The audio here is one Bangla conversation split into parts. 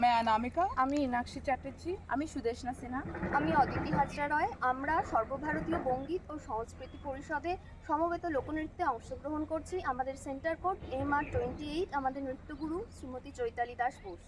मैं अनामिका। আমি মীনাক্ষী চ্যাটার্জি। আমি সুদেশনা সিনহা। আমি অদিতি হাজরা রয়। আমরা সর্বভারতীয় বঙ্গীত ও সংস্কৃতি পরিষদে সমবেত লোকনৃত্যে অংশগ্রহণ করছি। আমাদের সেন্টার কোড MR28। আমাদের নৃত্যগুরু শ্রীমতী চৈতালি দাস বোস।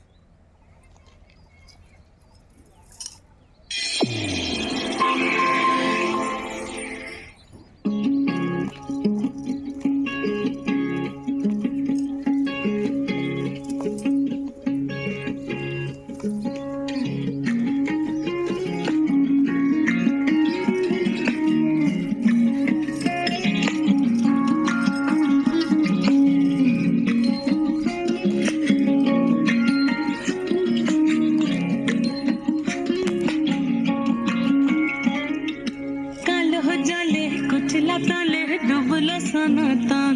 तले डुबलो सनातन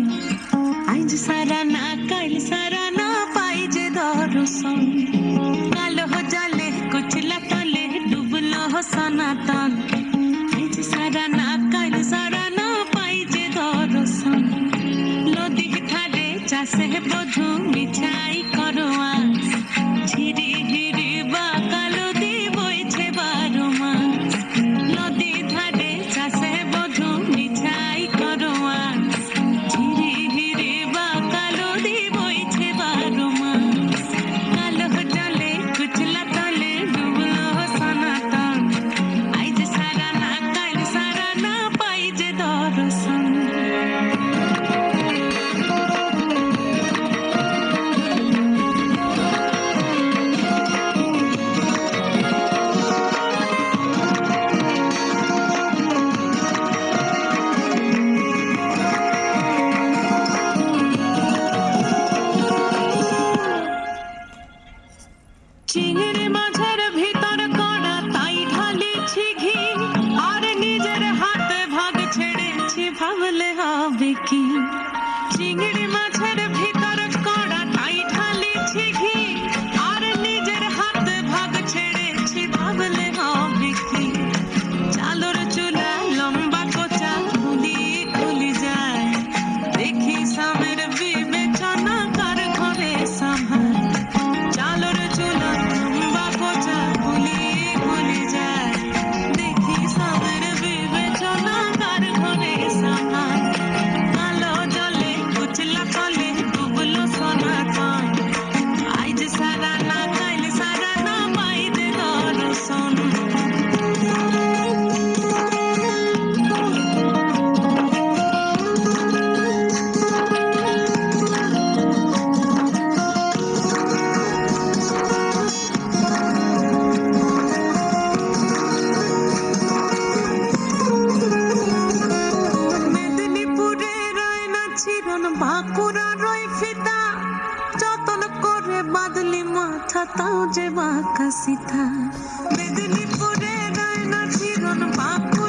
आज सारा ना कल सारा ना पाई जे दर्शन कालो जाले कुचला तले डुबलो सनातन आज सारा ना कल सारा ना पाई जे दर्शन नदी ठारे चासे बधु मिछाई करवा झिरी हिरी बा कालो दी बोइछे बारो मास नदी ठारे चासे बधु मिछाई करवा झिरी हिरी बा कालो दी बोइछे बारो मास कालो जले कुचला तले डुबलो सनातन आज सारा ना काल सारा ना पाई जे दर्शन চিংড়ি মাছের ভিতর কড়া তাই ঢালিছি ঘি আর নিজের হাতে ভাগ ছেড়েছি ভাবলে হবে কি চিংড়ি মাছের ভিতর কড়া তাই ঢালিছি ঘি আর নিজের হাতে ভাগ ছেড়েছি ভাবলে হবে কি চালর চুলা লম্বা কোচা খুলি খুলি যায় দেখি সামের বিবেচনা কার ঘরে সামার চালর চুলা লম্বা কোচা খুলি খুলি যায় দেখি সামের বিবেচনা কার ঘরে সামার কালো জলে কুচলা তলে ডুবলো সনাতন আজ সারা না কাল সারা না পাই যে দর্শন মেদিনীপুরে রয় না চিরন বাঁকুড়া রয় ফিতা যতন করে বাদলি মাথা তাও যে বাঁকা সিথা মেদিনীপুরে রয় না চিরন বাঁকুড়া